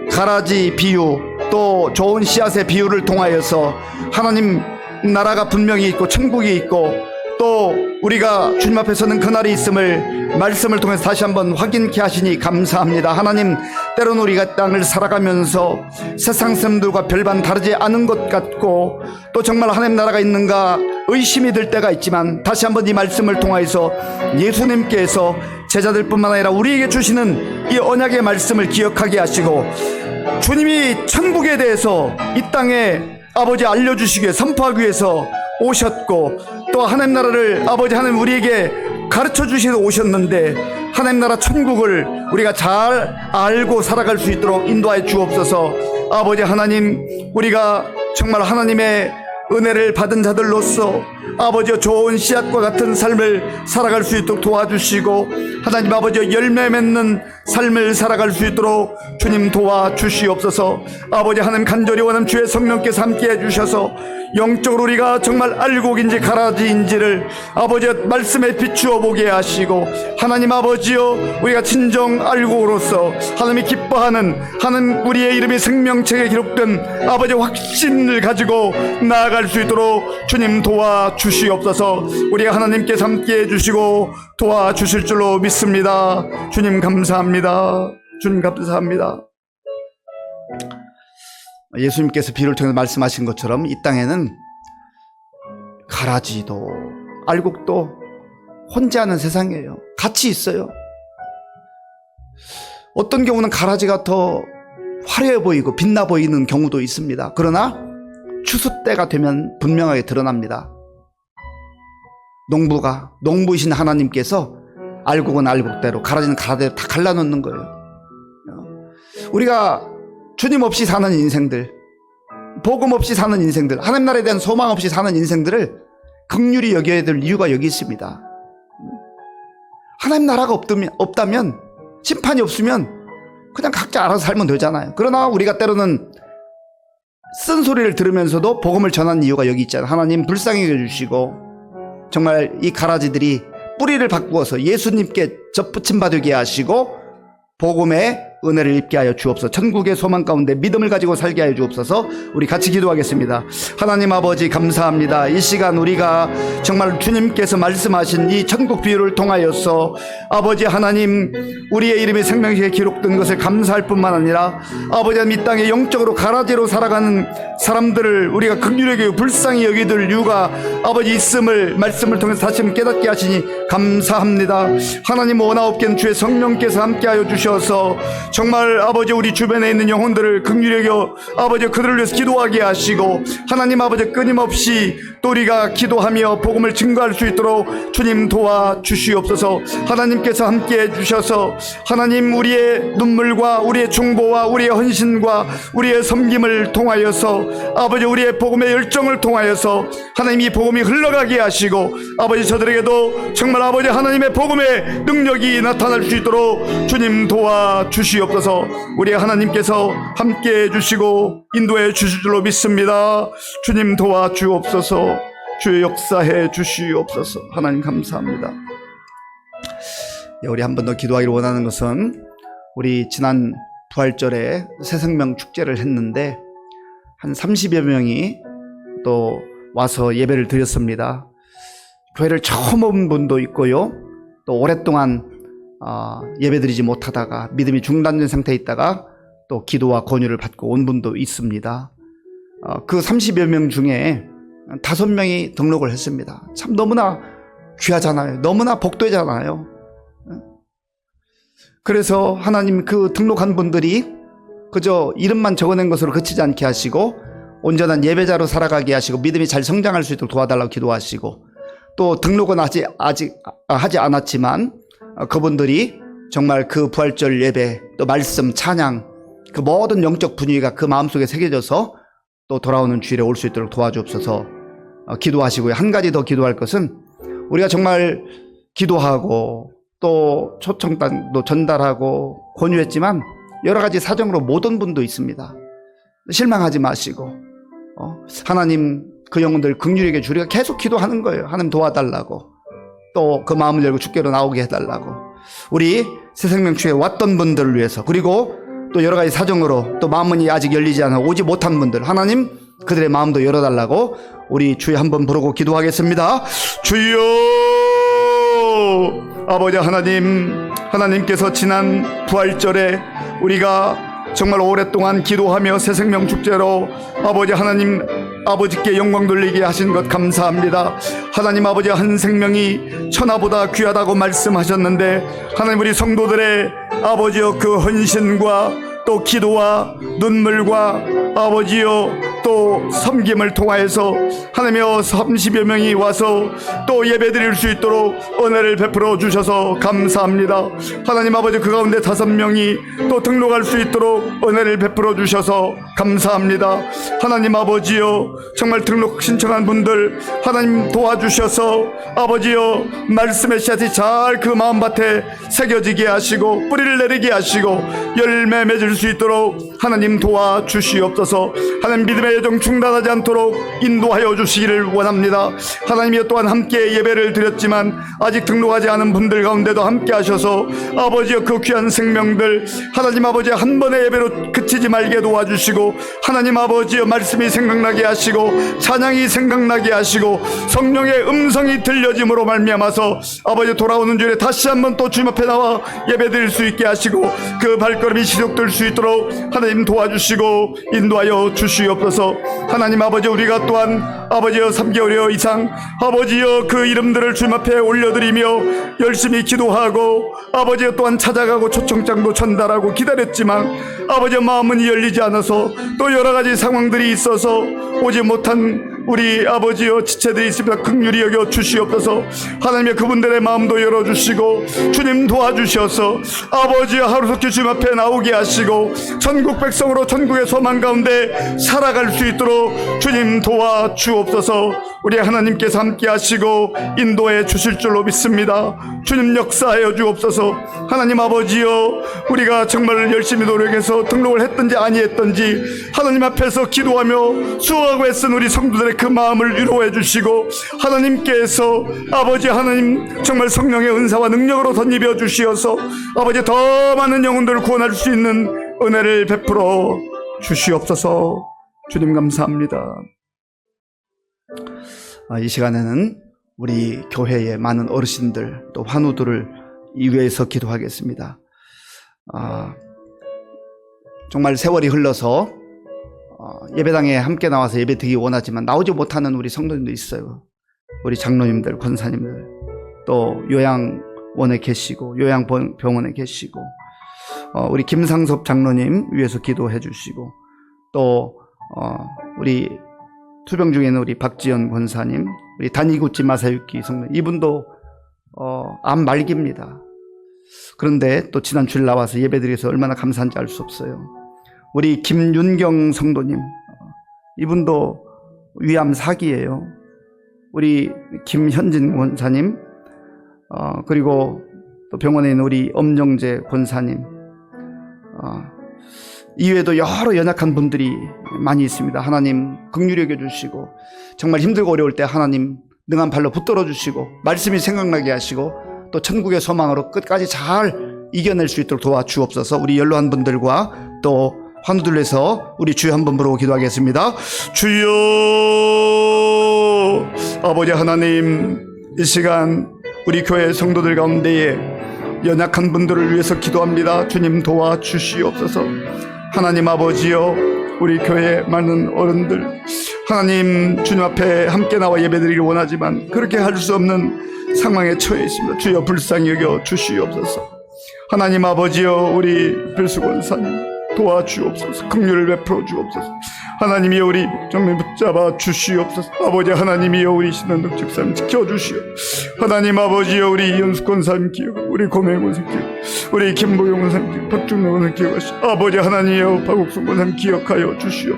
가라지 비유 또 좋은 씨앗의 비유를 통하여서 하나님 나라가 분명히 있고 천국이 있고 또 우리가 주님 앞에 서는 그날이 있음을 말씀을 통해서 다시 한번 확인케 하시니 감사합니다. 하나님, 때로는 우리가 땅을 살아가면서 세상 사람들과 별반 다르지 않은 것 같고 또 정말 하나님 나라가 있는가 의심이 들 때가 있지만 다시 한번 이 말씀을 통하여서 예수님께서 제자들뿐만 아니라 우리에게 주시는 이 언약의 말씀을 기억하게 하시고 주님이 천국에 대해서 이 땅에 아버지 알려주시기 위해 선포하기 위해서 오셨고 또 하나님 나라를 아버지 하나님 우리에게 가르쳐 주시러 오셨는데 하나님 나라 천국을 우리가 잘 알고 살아갈 수 있도록 인도하여 주옵소서. 아버지 하나님, 우리가 정말 하나님의 은혜를 받은 자들로서 아버지여 좋은 씨앗과 같은 삶을 살아갈 수 있도록 도와주시고 하나님 아버지여 열매 맺는 삶을 살아갈 수 있도록 주님 도와주시옵소서. 아버지 하나님 간절히 원하는 주의 성령께서 함께해 주셔서 영적으로 우리가 정말 알곡인지 가라지인지를 아버지여 말씀에 비추어 보게 하시고 하나님 아버지여 우리가 진정 알곡으로서 하나님이 기뻐하는 하나님 우리의 이름이 생명책에 기록된 아버지 확신을 가지고 나아갈 수 있도록 주님 도와주시옵소서. 우리가 하나님께서 함께해 주시고 도와주실 줄로 믿습니다. 주님 감사합니다. 주님 감사합니다. 예수님께서 비유를 통해서 말씀하신 것처럼 이 땅에는 가라지도 알곡도 혼자 하는 세상이에요. 같이 있어요. 어떤 경우는 가라지가 더 화려해 보이고 빛나 보이는 경우도 있습니다. 그러나 추수 때가 되면 분명하게 드러납니다. 농부이신 하나님께서 알곡은 알곡대로, 가라지는 가라지대로 다 갈라놓는 거예요. 우리가 주님 없이 사는 인생들, 복음 없이 사는 인생들, 하나님 나라에 대한 소망 없이 사는 인생들을 긍휼히 여겨야 될 이유가 여기 있습니다. 하나님 나라가 없다면, 심판이 없으면 그냥 각자 알아서 살면 되잖아요. 그러나 우리가 때로는 쓴소리를 들으면서도 복음을 전하는 이유가 여기 있잖아요. 하나님 불쌍히 여겨주시고 정말 이 가라지들이 뿌리를 바꾸어서 예수님께 접붙임 받게 하시고 복음의 은혜를 입게 하여 주옵소서. 천국의 소망 가운데 믿음을 가지고 살게 하여 주옵소서. 우리 같이 기도하겠습니다. 하나님 아버지 감사합니다. 이 시간 우리가 정말 주님께서 말씀하신 이 천국 비유를 통하여서 아버지 하나님, 우리의 이름이 생명책에 기록된 것을 감사할 뿐만 아니라 아버지 하나님, 이 땅에 영적으로 가라지로 살아가는 사람들을 우리가 긍휼하게 불쌍히 여기들 이유가 아버지 있음을 말씀을 통해서 다시 한번 깨닫게 하시니 감사합니다. 하나님 원하옵겐 주의 성령께서 함께하여 주셔서 정말 아버지 우리 주변에 있는 영혼들을 긍휼히 여겨 아버지 그들을 위해서 기도하게 하시고 하나님 아버지 끊임없이 또 우리가 기도하며 복음을 증거할 수 있도록 주님 도와주시옵소서. 하나님께서 함께해 주셔서 하나님 우리의 눈물과 우리의 중보와 우리의 헌신과 우리의 섬김을 통하여서 아버지 우리의 복음의 열정을 통하여서 하나님 이 복음이 흘러가게 하시고 아버지 저들에게도 정말 아버지 하나님의 복음의 능력이 나타날 수 있도록 주님 도와주시옵소서. 우리 하나님께서 함께해 주시고 인도해 주실 줄로 믿습니다. 주님 도와주옵소서. 주의 역사해 주시옵소서. 하나님 감사합니다. 우리 한 번 더 기도하기를 원하는 것은 우리 지난 부활절에 새생명 축제를 했는데 한 30여 명이 또 와서 예배를 드렸습니다. 교회를 처음 온 분도 있고요, 또 오랫동안 예배드리지 못하다가 믿음이 중단된 상태에 있다가 또 기도와 권유를 받고 온 분도 있습니다. 그 30여 명 중에 5명이 등록을 했습니다. 참 너무나 귀하잖아요. 너무나 복되잖아요. 그래서 하나님 그 등록한 분들이 그저 이름만 적어낸 것으로 그치지 않게 하시고 온전한 예배자로 살아가게 하시고 믿음이 잘 성장할 수 있도록 도와달라고 기도하시고, 또 등록은 아직 하지 않았지만 그분들이 정말 그 부활절 예배, 또 말씀, 찬양, 그 모든 영적 분위기가 그 마음속에 새겨져서 또 돌아오는 주일에 올 수 있도록 도와주옵소서. 기도하시고요. 한 가지 더 기도할 것은 우리가 정말 기도하고 또 초청단도 전달하고 권유했지만 여러 가지 사정으로 못 온 분도 있습니다. 실망하지 마시고 하나님 그 영혼들 긍휼하게 주리가 계속 기도하는 거예요. 하나님 도와달라고, 또 그 마음을 열고 주께로 나오게 해달라고. 우리 새생명축에 왔던 분들을 위해서, 그리고 또 여러 가지 사정으로 또 마음문이 아직 열리지 않아 오지 못한 분들, 하나님 그들의 마음도 열어달라고 우리 주여 한번 부르고 기도하겠습니다. 주여 아버지 하나님께서 지난 부활절에 우리가 정말 오랫동안 기도하며 새생명 축제로 아버지 하나님 아버지께 영광 돌리게 하신 것 감사합니다. 하나님 아버지 한 생명이 천하보다 귀하다고 말씀하셨는데 하나님 우리 성도들의 아버지여 그 헌신과 또 기도와 눈물과 아버지여 또 섬김을 통하여서 하나님여 30여 명이 와서 또 예배드릴 수 있도록 은혜를 베풀어 주셔서 감사합니다. 하나님 아버지 그 가운데 5명이 또 등록할 수 있도록 은혜를 베풀어 주셔서 감사합니다. 하나님 아버지여 정말 등록 신청한 분들 하나님 도와주셔서 아버지여 말씀의 씨앗이 잘 그 마음밭에 새겨지게 하시고 뿌리를 내리게 하시고 열매 맺을 수 있도록 하나님 도와주시옵소서. 하나님 믿음의 여정 중단하지 않도록 인도하여 주시기를 원합니다. 하나님이여 또한 함께 예배를 드렸지만 아직 등록하지 않은 분들 가운데도 함께 하셔서 아버지여 그 귀한 생명들 하나님 아버지 한 번의 예배로 그치지 말게 도와주시고 하나님 아버지여 말씀이 생각나게 하시고 찬양이 생각나게 하시고 성령의 음성이 들려짐으로 말미암아서 아버지 돌아오는 주일에 다시 한번 또 주님 앞에 나와 예배드릴 수 있게 하시고 그 발걸음이 시속될 수 있도록 하나님 하나님 도와주시고 인도하여 주시옵소서. 하나님 아버지, 우리가 또한 아버지여 3개월여 이상 아버지여 그 이름들을 주님 앞에 올려드리며 열심히 기도하고 아버지여 또한 찾아가고 초청장도 전달하고 기다렸지만 아버지여 마음은 열리지 않아서 또 여러 가지 상황들이 있어서 오지 못한 우리 아버지여 지체들이 있습니다. 긍휼히 여겨 주시옵소서. 하나님의 그분들의 마음도 열어주시고 주님 도와주셔서 아버지여 하루속히 주님 앞에 나오게 하시고 전국 백성으로 전국의 소망 가운데 살아갈 수 있도록 주님 도와주옵소서. 우리 하나님께서 함께 하시고 인도해 주실 줄로 믿습니다. 주님 역사하여 주옵소서. 하나님 아버지여, 우리가 정말 열심히 노력해서 등록을 했든지 아니했든지 하나님 앞에서 기도하며 수고하고 애쓴 우리 성도들의 그 마음을 위로해 주시고 하나님께서 아버지 하나님 정말 성령의 은사와 능력으로 덧입혀 주시어서 아버지 더 많은 영혼들을 구원할 수 있는 은혜를 베풀어 주시옵소서. 주님 감사합니다. 이 시간에는 우리 교회의 많은 어르신들 또 환우들을 위해서 기도하겠습니다. 정말 세월이 흘러서 예배당에 함께 나와서 예배 드리기 원하지만 나오지 못하는 우리 성도님도 있어요. 우리 장로님들, 권사님들, 또 요양원에 계시고 요양병원에 계시고 우리 김상섭 장로님 위해서 기도해 주시고 또 우리 투병 중에 있는 우리 박지연 권사님, 우리 다니구치 마사유키 성도님, 이분도 암 말기입니다. 그런데 또 지난 주일 나와서 예배드려서 얼마나 감사한지 알 수 없어요. 우리 김윤경 성도님, 이분도 위암 4기예요. 우리 김현진 권사님, 그리고 또 병원에 있는 우리 엄정재 권사님, 이외에도 여러 연약한 분들이 많이 있습니다. 하나님 긍휼히 여겨주시고 정말 힘들고 어려울 때 하나님 능한 발로 붙들어 주시고 말씀이 생각나게 하시고 또 천국의 소망으로 끝까지 잘 이겨낼 수 있도록 도와주옵소서. 우리 연로한 분들과 또 환우들 위해서 우리 주여 한번 부르고 기도하겠습니다. 주여 아버지 하나님, 이 시간 우리 교회 성도들 가운데에 연약한 분들을 위해서 기도합니다. 주님 도와주시옵소서. 하나님 아버지여, 우리 교회 많은 어른들 하나님 주님 앞에 함께 나와 예배드리길 원하지만 그렇게 할 수 없는 상황에 처해 있습니다. 주여 불쌍히 여겨 주시옵소서. 하나님 아버지여, 우리 빌수 권사님 도와주옵소서. 긍휼을 베풀어 주옵소서. 하나님이여, 우리 정말 붙잡아 주시옵소서. 아버지 하나님이여, 우리 신원덕 집사님 지켜주시오. 하나님 아버지여, 우리 이현숙 권사님 기억하고 우리 고명 권사님 기억하고 우리 김보영 권사님 기억하고 박중래 권사님 기억하시오. 아버지 하나님이여, 박옥순 권사님 기억하여 주시오.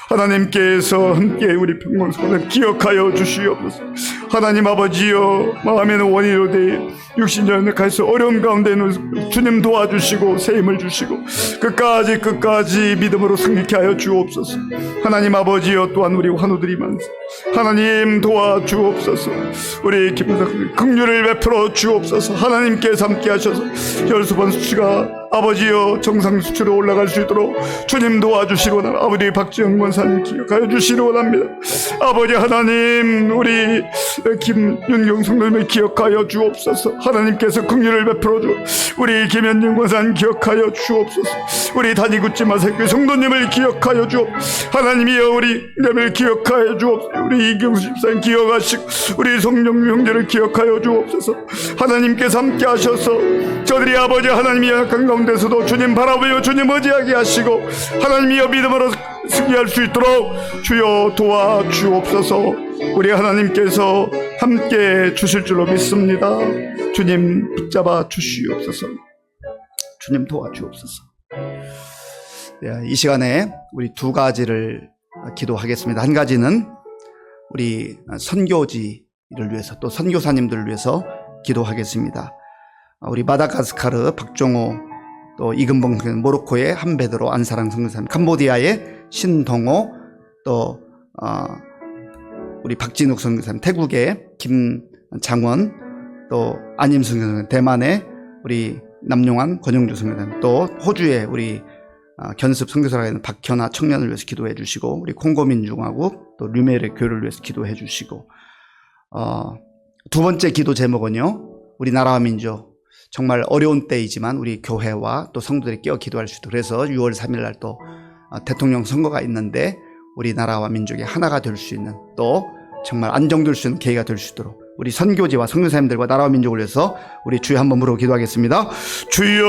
하나님께서 함께 우리 평범 권사님 기억하여 주시옵소서. 하나님 아버지여, 마음에는 원이로 되 육신전에 가서 어려운 가운데는 주님 도와주시고 세임을 주시고 끝까지 믿음으로 승리케 하여 주옵소서. 하나님 아버지여, 또한 우리 환우들이 많습니다. 하나님 도와주옵소서. 우리 김사님 긍휼을 베풀어 주옵소서. 하나님께서 함께 하셔서 혈소판 수치가 아버지여 정상 수치로 올라갈 수 있도록 주님 도와주시기 원합니다. 아버지 박지영 권사님 기억하여 주시기 원합니다. 아버지 하나님, 우리 김윤경 성도님을 기억하여 주옵소서. 하나님께서 긍휼을 베풀어 주 우리 김현진 권사님 기억하여 주옵소서. 우리 다니구치 마사교 성도님을 기억하여 주옵소서. 하나님이여, 우리 님을 기억하여 주옵소서. 우리 이경수 집사님 기억하시고 우리 성령 형제를 기억하여 주옵소서. 하나님께서 함께 하셔서 저들이 아버지 하나님이 약한 가운데서도 주님 바라보며 주님 의지하게 하시고 하나님이여 믿음으로 승리할 수 있도록 주여 도와주옵소서. 우리 하나님께서 함께 주실 줄로 믿습니다. 주님 붙잡아 주시옵소서. 주님 도와주옵소서. 이 시간에 우리 두 가지를 기도하겠습니다. 한 가지는 우리 선교지를 위해서 또 선교사님들을 위해서 기도하겠습니다. 우리 마다가스카르 박종호, 또 이근봉 모로코의 한베드로 안사랑 선교사님, 캄보디아의 신동호, 또 우리 박진욱 선교사님, 태국의 김장원, 또 안임승 선교사님, 대만의 우리 남용환 권영주 선교사님, 또 호주의 우리 견습 선교사가 있는 박현아 청년을 위해서 기도해 주시고 우리 콩고 민중화국 또 르메르 교회를 위해서 기도해 주시고 두 번째 기도 제목은요, 우리 나라와 민족 정말 어려운 때이지만 우리 교회와 또 성도들이 깨어 기도할 수 있도록, 그래서 6월 3일 날 또 대통령 선거가 있는데 우리나라와 민족이 하나가 될 수 있는, 또 정말 안정될 수 있는 계기가 될 수 있도록 우리 선교지와 선교사님들과 나라와 민족을 위해서 우리 주여 한번 부르고 기도하겠습니다. 주여,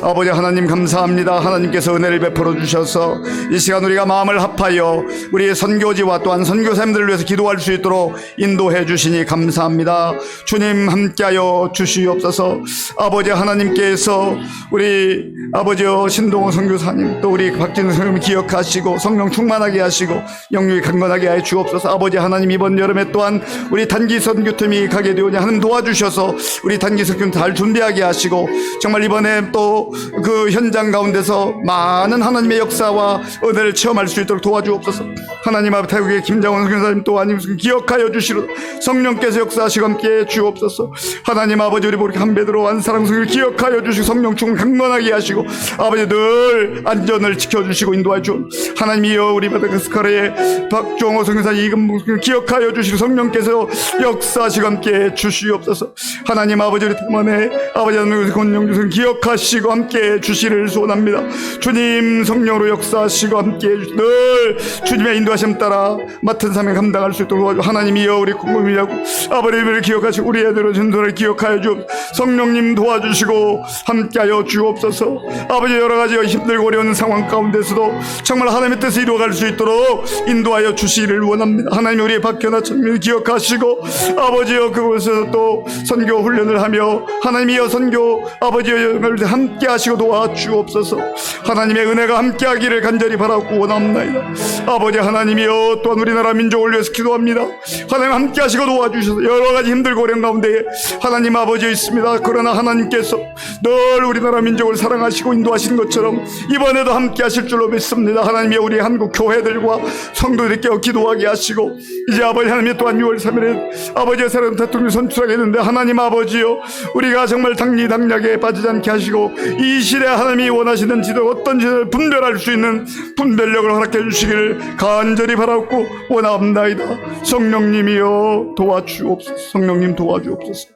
아버지 하나님 감사합니다. 하나님께서 은혜를 베풀어 주셔서 이 시간 우리가 마음을 합하여 우리의 선교지와 또한 선교사님들을 위해서 기도할 수 있도록 인도해 주시니 감사합니다. 주님 함께하여 주시옵소서. 아버지 하나님께서 우리 아버지여 신동호 선교사님, 또 우리 박진우 선생님 기억하시고 성령 충만하게 하시고 영육이 강건하게 하여 주옵소서. 아버지 하나님, 이번 여름에 또한 우리 단기 선교팀이 가게 되오니 하나님 도와주셔서 우리 단기 선교팀 잘 준비하게 하시고, 정말 이번에 또 그 현장 가운데서 많은 하나님의 역사와 은혜를 체험할 수 있도록 도와주옵소서. 하나님 아버지, 태국의 김장원 선교사님 또 아님 기억하여 주시로 성령께서 역사하시고 함께 주옵소서. 하나님 아버지, 우리 보리 한베드로 안사랑 성령 기억하여 주시고 성령 충만 강건하게 하시고 아버지 늘 안전을 지켜주시고 인도하여 주. 하나님이여, 우리 마다가스카르의 박종호 선교사 이금봉 기억하여 주시고 성령께서 역사하시고 함께 주시옵소서. 하나님 아버지, 우리 대만의 아버지 하나님 권영주 기억하시고 함께 주시를 소원합니다. 주님 성령으로 역사하시고 함께 늘 주님의 인도하심 따라 맡은 사명 감당할 수 있도록 도와주. 하나님이여, 우리 국민이라고 아버지를 기억하시고 우리 애들의 전도를 기억하여 주. 성령님 도와주시고 함께하여 주옵소서. 아버지, 여러 가지 힘들고 어려운 상황 가운데서도 정말 하나님의 뜻을 이루어갈 수 있도록 인도하여 주시기를 원합니다. 하나님, 우리 박현아 천민을 기억하시고 아버지여, 그곳에서 또 선교 훈련을 하며 하나님이여 선교 아버지여 함께 하시고 도와주옵소서. 하나님의 은혜가 함께 하기를 간절히 바라고 원합니다. 아버지 하나님이여, 또한 우리나라 민족을 위해서 기도합니다. 하나님 함께 하시고 도와주셔서 여러 가지 힘들고 어려운 가운데 하나님 아버지 있습니다. 그러나 하나님께서 늘 우리나라 민족을 사랑하시고 인도하시는 것처럼 이번에도 함께 하실 줄로 믿습니다. 하나님이여, 우리 한국 교회들과 성도들이 깨어 기도하게 하시고, 이제 아버지 하나님 또한 6월 3일에 아버지의 새로운 대통령 선출하게 되는데 하나님 아버지여, 우리가 정말 당리당략에 빠지지 않게 하시고 이 시대에 하나님이 원하시는 지도 어떤 지도를 분별할 수 있는 분별력을 허락해 주시기를 간절히 바라고 원합니다. 성령님이여 도와주옵소서. 성령님 도와주옵소서.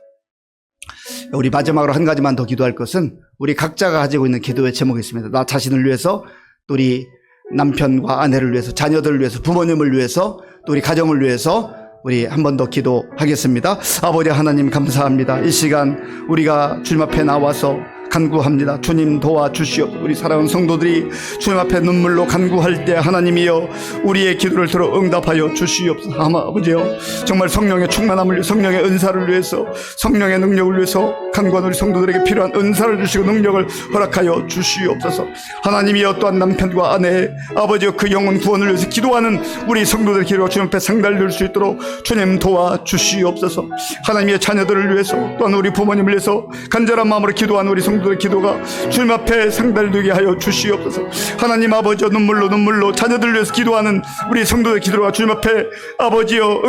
우리 마지막으로 한 가지만 더 기도할 것은 우리 각자가 가지고 있는 기도의 제목이 있습니다. 나 자신을 위해서, 또 우리 남편과 아내를 위해서, 자녀들을 위해서, 부모님을 위해서, 또 우리 가정을 위해서 우리 한 번 더 기도하겠습니다. 아버지 하나님 감사합니다. 이 시간 우리가 주님 앞에 나와서 간구합니다. 주님 도와주시옵소서. 우리 사랑하는 성도들이 주님 앞에 눈물로 간구할 때 하나님이여, 우리의 기도를 들어 응답하여 주시옵소서. 아버지여, 정말 성령의 충만함을 위해, 성령의 은사를 위해서, 성령의 능력을 위해서 간구하는 우리 성도들에게 필요한 은사를 주시고 능력을 허락하여 주시옵소서. 하나님이여, 또한 남편과 아내 아버지여, 그 영혼 구원을 위해서 기도하는 우리 성도들 기도가 주님 앞에 상달될 수 있도록 주님 도와주시옵소서. 하나님의 자녀들을 위해서, 또한 우리 부모님을 위해서 간절한 마음으로 기도하는 우리 성도들의 기도가 주님 앞에 상달되게 하여 주시옵소서. 하나님 아버지여, 눈물로 자녀들을 위해서 기도하는 우리 성도들의 기도가 주님 앞에 아버지여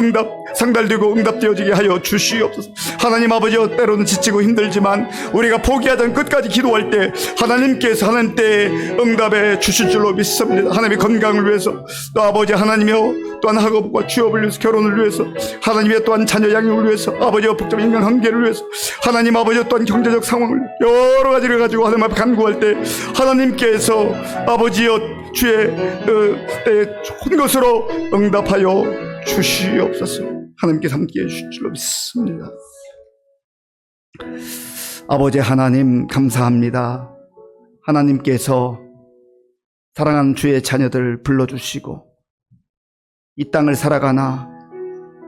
상달되고 응답되어지게 하여 주시옵소서. 하나님 아버지여, 때로는 지치고 힘들지만 우리가 포기하지 않고 끝까지 기도할 때 하나님께서 하나님 때에 응답해 주실 줄로 믿습니다. 하나님의 건강을 위해서, 또 아버지 하나님이여, 또한 학업과 취업을 위해서, 결혼을 위해서, 하나님의 또한 자녀 양육을 위해서, 아버지여 복잡한 인간 관계를 위해서, 하나님 아버지여, 또한 경제적 상황을 여러 가지를 가지고 하나님 앞에 간구할 때 하나님께서 아버지여 주의 때에 좋은 것으로 응답하여 주시옵소서. 하나님께서 함께해 주실 줄로 믿습니다. 아버지 하나님 감사합니다. 하나님께서 사랑하는 주의 자녀들 불러주시고 이 땅을 살아가나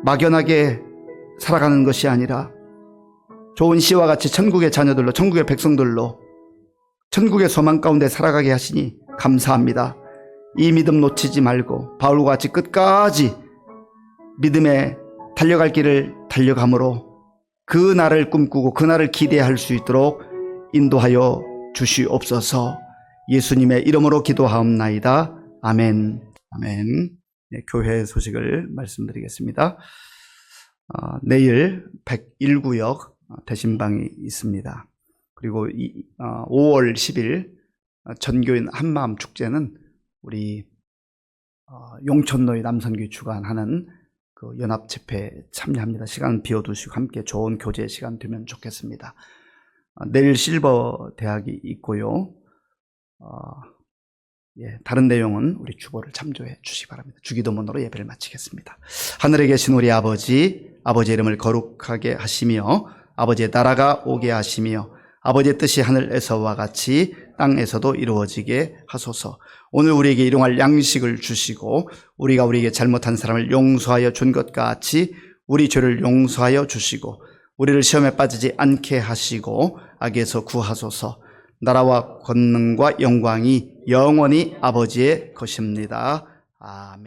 막연하게 살아가는 것이 아니라 좋은 시와 같이 천국의 자녀들로, 천국의 백성들로 천국의 소망 가운데 살아가게 하시니 감사합니다. 이 믿음 놓치지 말고 바울과 같이 끝까지 믿음에 달려갈 길을 달려감으로 그 날을 꿈꾸고 그 날을 기대할 수 있도록 인도하여 주시옵소서. 예수님의 이름으로 기도하옵나이다. 아멘. 아멘. 네, 교회 소식을 말씀드리겠습니다. 내일 101구역 대신방이 있습니다. 그리고 5월 10일 전교인 한마음 축제는 우리 용천노예 남선교회 주관하는 그 연합 집회에 참여합니다. 시간 비워두시고 함께 좋은 교제 시간 되면 좋겠습니다. 내일 실버 대학이 있고요. 다른 내용은 우리 주보를 참조해 주시기 바랍니다. 주기도문으로 예배를 마치겠습니다. 하늘에 계신 우리 아버지, 아버지의 이름을 거룩하게 하시며 아버지의 나라가 오게 하시며 아버지의 뜻이 하늘에서와 같이 땅에서도 이루어지게 하소서. 오늘 우리에게 일용할 양식을 주시고 우리가 우리에게 잘못한 사람을 용서하여 준 것 같이 우리 죄를 용서하여 주시고 우리를 시험에 빠지지 않게 하시고 악에서 구하소서. 나라와 권능과 영광이 영원히 아버지의 것입니다. 아멘.